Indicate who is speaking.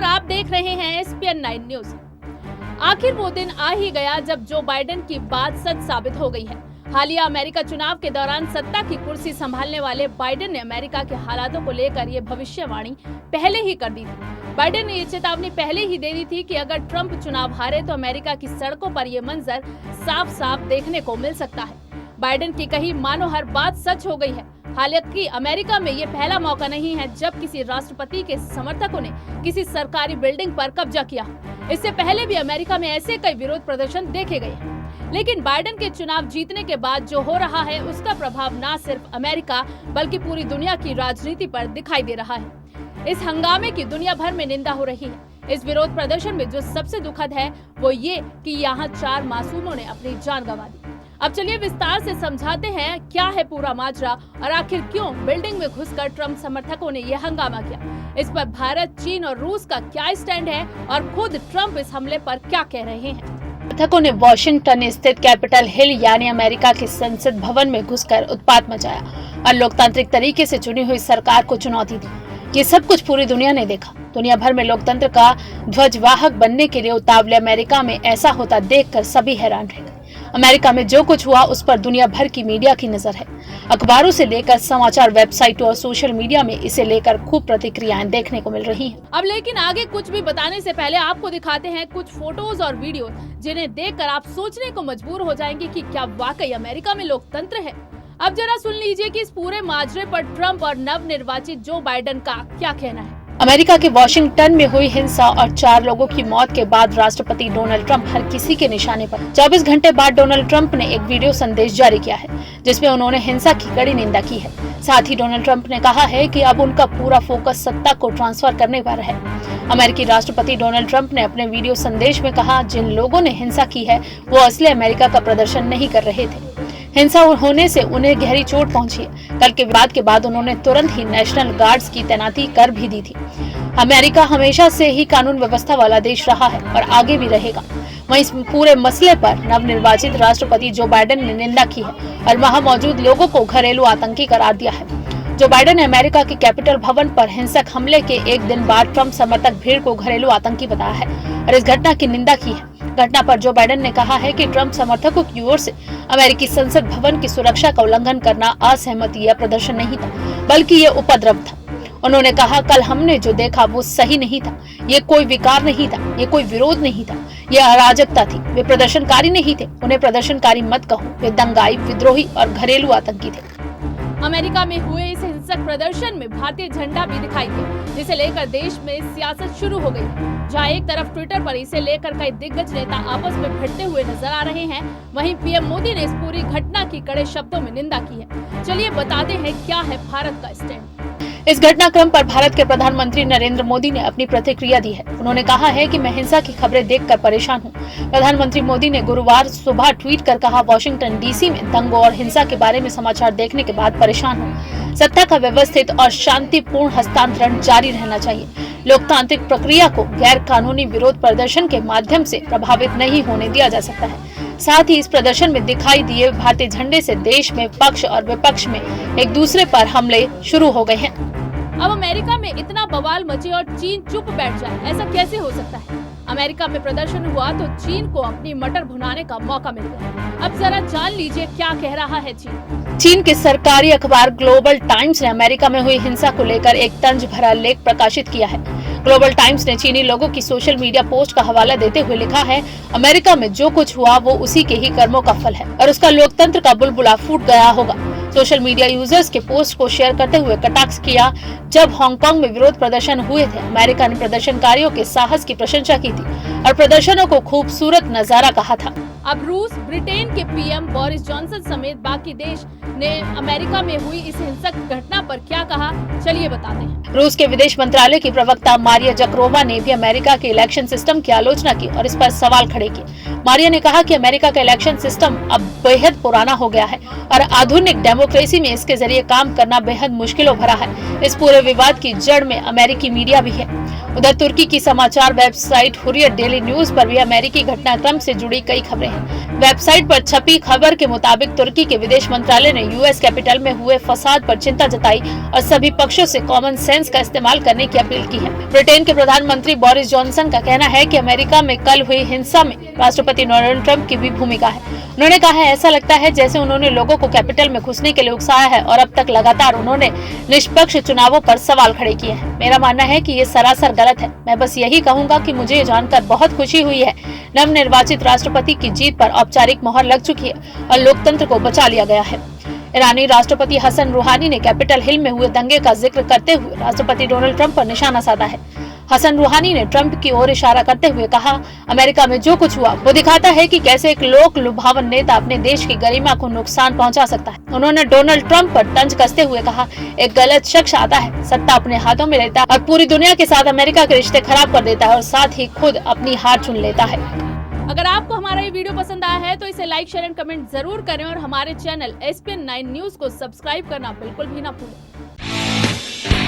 Speaker 1: और आप देख रहे हैं SPN 9 न्यूज। आखिर वो दिन आ ही गया जब जो बाइडेन की बात सच साबित हो गई है। हालिया अमेरिका चुनाव के दौरान सत्ता की कुर्सी संभालने वाले बाइडेन ने अमेरिका के हालातों को लेकर ये भविष्यवाणी पहले ही कर दी थी। बाइडेन ने ये चेतावनी पहले ही दे दी थी कि अगर ट्रंप चुनाव हारे तो अमेरिका की सड़कों पर ये मंजर साफ साफ देखने को मिल सकता है। बाइडेन की कही मानो हर बात सच हो गई है। हालांकि अमेरिका में ये पहला मौका नहीं है जब किसी राष्ट्रपति के समर्थकों ने किसी सरकारी बिल्डिंग पर कब्जा किया। इससे पहले भी अमेरिका में ऐसे कई विरोध प्रदर्शन देखे गए हैं। लेकिन बाइडेन के चुनाव जीतने के बाद जो हो रहा है उसका प्रभाव न सिर्फ अमेरिका बल्कि पूरी दुनिया की राजनीति पर दिखाई दे रहा है। इस हंगामे की दुनिया भर में निंदा हो रही है। इस विरोध प्रदर्शन में जो सबसे दुखद है वो ये कि यहाँ 4 मासूमों ने अपनी जान गंवा दी। अब चलिए विस्तार से समझाते हैं क्या है पूरा माजरा और आखिर क्यों बिल्डिंग में घुसकर ट्रंप समर्थकों ने यह हंगामा किया। इस पर भारत, चीन और रूस का क्या स्टैंड है और खुद ट्रंप इस हमले पर क्या कह रहे हैं। समर्थकों ने वॉशिंगटन स्थित कैपिटल हिल यानी अमेरिका के संसद भवन में घुसकर उत्पात मचाया और लोकतांत्रिक तरीके से चुनी हुई सरकार को चुनौती दी। ये सब कुछ पूरी दुनिया ने देखा। दुनिया भर में लोकतंत्र का ध्वजवाहक बनने के लिए उतावले अमेरिका में ऐसा होता देखकर सभी हैरान रह गए। अमेरिका में जो कुछ हुआ उस पर दुनिया भर की मीडिया की नजर है। अखबारों से लेकर समाचार वेबसाइटों और सोशल मीडिया में इसे लेकर खूब प्रतिक्रियाएं देखने को मिल रही हैं। अब लेकिन आगे कुछ भी बताने से पहले आपको दिखाते हैं कुछ फोटोज और वीडियो जिन्हें देखकर आप सोचने को मजबूर हो जाएंगे कि क्या वाकई अमेरिका में लोकतंत्र है। अब जरा सुन लीजिए कि इस पूरे माजरे पर ट्रंप और नव निर्वाचित जो बाइडेन का क्या कहना है। अमेरिका के वॉशिंगटन में हुई हिंसा और 4 लोगों की मौत के बाद राष्ट्रपति डोनाल्ड ट्रंप हर किसी के निशाने पर 24 घंटे बाद डोनाल्ड ट्रंप ने एक वीडियो संदेश जारी किया है जिसमें उन्होंने हिंसा की कड़ी निंदा की है। साथ ही डोनाल्ड ट्रंप ने कहा है कि अब उनका पूरा फोकस सत्ता को ट्रांसफर करने पर है। अमेरिकी राष्ट्रपति डोनाल्ड ट्रंप ने अपने वीडियो संदेश में कहा, जिन लोगों ने हिंसा की है वो असली अमेरिका का प्रदर्शन नहीं कर रहे थे। हिंसा होने से उन्हें गहरी चोट पहुंची है। कल के विवाद के बाद उन्होंने तुरंत ही नेशनल गार्ड्स की तैनाती कर भी दी थी। अमेरिका हमेशा से ही कानून व्यवस्था वाला देश रहा है और आगे भी रहेगा। वहीं इस पूरे मसले पर नवनिर्वाचित राष्ट्रपति जो बाइडेन ने निंदा की है और वहां मौजूद लोगों को घरेलू आतंकी करार दिया है। जो बाइडेन ने अमेरिका के कैपिटल भवन पर हिंसक हमले के एक दिन बाद ट्रंप समर्थक भीड़ को घरेलू आतंकी बताया है और इस घटना की निंदा की है। घटना पर जो बाइडेन ने कहा है कि ट्रंप समर्थकों की ओर से अमेरिकी संसद भवन की सुरक्षा का उल्लंघन करना असहमति या प्रदर्शन नहीं था बल्कि ये उपद्रव था। उन्होंने कहा, कल हमने जो देखा वो सही नहीं था। ये कोई विकार नहीं था, ये कोई विरोध नहीं था, ये अराजकता थी। वे प्रदर्शनकारी नहीं थे, उन्हें प्रदर्शनकारी मत कहो। वे दंगाई, विद्रोही और घरेलू आतंकी थे। अमेरिका में हुए इस हिंसक प्रदर्शन में भारतीय झंडा भी दिखाई दिया जिसे लेकर देश में सियासत शुरू हो गई। जहां एक तरफ ट्विटर पर इसे लेकर कई दिग्गज नेता आपस में भिड़ते हुए नजर आ रहे हैं, वहीं पीएम मोदी ने इस पूरी घटना की कड़े शब्दों में निंदा की है। चलिए बताते हैं क्या है भारत का स्टैंड। इस घटनाक्रम पर भारत के प्रधानमंत्री नरेंद्र मोदी ने अपनी प्रतिक्रिया दी है। उन्होंने कहा है कि मैं हिंसा की खबरें देखकर परेशान हूं। प्रधानमंत्री मोदी ने गुरुवार सुबह ट्वीट कर कहा, वॉशिंगटन डीसी में दंगों और हिंसा के बारे में समाचार देखने के बाद परेशान हूं। सत्ता का व्यवस्थित और शांतिपूर्ण हस्तांतरण जारी रहना चाहिए। लोकतांत्रिक प्रक्रिया को गैर कानूनी विरोध प्रदर्शन के माध्यम से प्रभावित नहीं होने दिया जा सकता है। साथ ही इस प्रदर्शन में दिखाई दिए भारतीय झंडे से देश में पक्ष और विपक्ष में एक दूसरे पर हमले शुरू हो गए हैं। अब अमेरिका में इतना बवाल मचे और चीन चुप बैठ जाए, ऐसा कैसे हो सकता है। अमेरिका में प्रदर्शन हुआ तो चीन को अपनी मटर भुनाने का मौका मिल गया। अब जरा जान लीजिए क्या कह रहा है चीन। चीन के सरकारी अखबार ग्लोबल टाइम्स ने अमेरिका में हुई हिंसा को लेकर एक तंज भरा लेख प्रकाशित किया है। ग्लोबल टाइम्स ने चीनी लोगों की सोशल मीडिया पोस्ट का हवाला देते हुए लिखा है, अमेरिका में जो कुछ हुआ वो उसी के ही कर्मों का फल है और उसका लोकतंत्र का बुलबुला फूट गया होगा। सोशल मीडिया यूजर्स के पोस्ट को शेयर करते हुए कटाक्ष किया। जब हांगकांग में विरोध प्रदर्शन हुए थे, अमेरिका ने प्रदर्शनकारियों के साहस की प्रशंसा की थी और प्रदर्शनों को खूबसूरत नजारा कहा था। अब रूस, ब्रिटेन के पीएम बोरिस जॉनसन समेत बाकी देश ने अमेरिका में हुई इस हिंसक घटना पर क्या कहा, चलिए बताते हैं। रूस के विदेश मंत्रालय की प्रवक्ता मारिया जकरोवा ने भी अमेरिका के इलेक्शन सिस्टम की आलोचना की और इस पर सवाल खड़े किए। मारिया ने कहा कि अमेरिका का इलेक्शन सिस्टम अब बेहद पुराना हो गया है और आधुनिक डेमोक्रेसी में इसके जरिए काम करना बेहद मुश्किलों भरा है। इस पूरे विवाद की जड़ में अमेरिकी मीडिया भी है। उधर तुर्की की समाचार वेबसाइट हुर्रियत डेली न्यूज पर भी अमेरिकी घटनाक्रम से जुड़ी कई खबरें हैं। वेबसाइट पर छपी खबर के मुताबिक तुर्की के विदेश मंत्रालय ने यूएस कैपिटल में हुए फसाद पर चिंता जताई और सभी पक्षों से कॉमन सेंस का इस्तेमाल करने की अपील की है। ब्रिटेन के प्रधानमंत्री बोरिस जॉनसन का कहना है कि अमेरिका में कल हुई हिंसा में राष्ट्रपति डोनाल्ड ट्रंप की भी भूमिका है। उन्होंने कहा है, ऐसा लगता है जैसे उन्होंने लोगों को कैपिटल में घुसने के लिए उकसाया है और अब तक लगातार उन्होंने निष्पक्ष चुनावों पर सवाल खड़े किए हैं। मेरा मानना है कि ये सरासर गलत है। मैं बस यही कहूंगा कि मुझे ये जानकर बहुत खुशी हुई है, नवनिर्वाचित राष्ट्रपति की जीत पर औपचारिक मोहर लग चुकी है और लोकतंत्र को बचा लिया गया है। ईरानी राष्ट्रपति हसन रूहानी ने कैपिटल हिल में हुए दंगे का जिक्र करते हुए राष्ट्रपति डोनाल्ड ट्रंप पर निशाना साधा है। हसन रूहानी ने ट्रंप की ओर इशारा करते हुए कहा, अमेरिका में जो कुछ हुआ वो दिखाता है कि कैसे एक लोक लुभावन नेता अपने देश की गरिमा को नुकसान पहुंचा सकता है। उन्होंने डोनाल्ड ट्रंप पर तंज कसते हुए कहा, एक गलत शख्स आता है, सत्ता अपने हाथों में लेता है और पूरी दुनिया के साथ अमेरिका के रिश्ते खराब कर देता है और साथ ही खुद अपनी हार चुन लेता है। अगर आपको हमारा ये वीडियो पसंद आया है तो इसे लाइक, शेयर एंड कमेंट जरूर करें और हमारे चैनल SPN9 न्यूज को सब्सक्राइब करना बिल्कुल भी ना भूलें।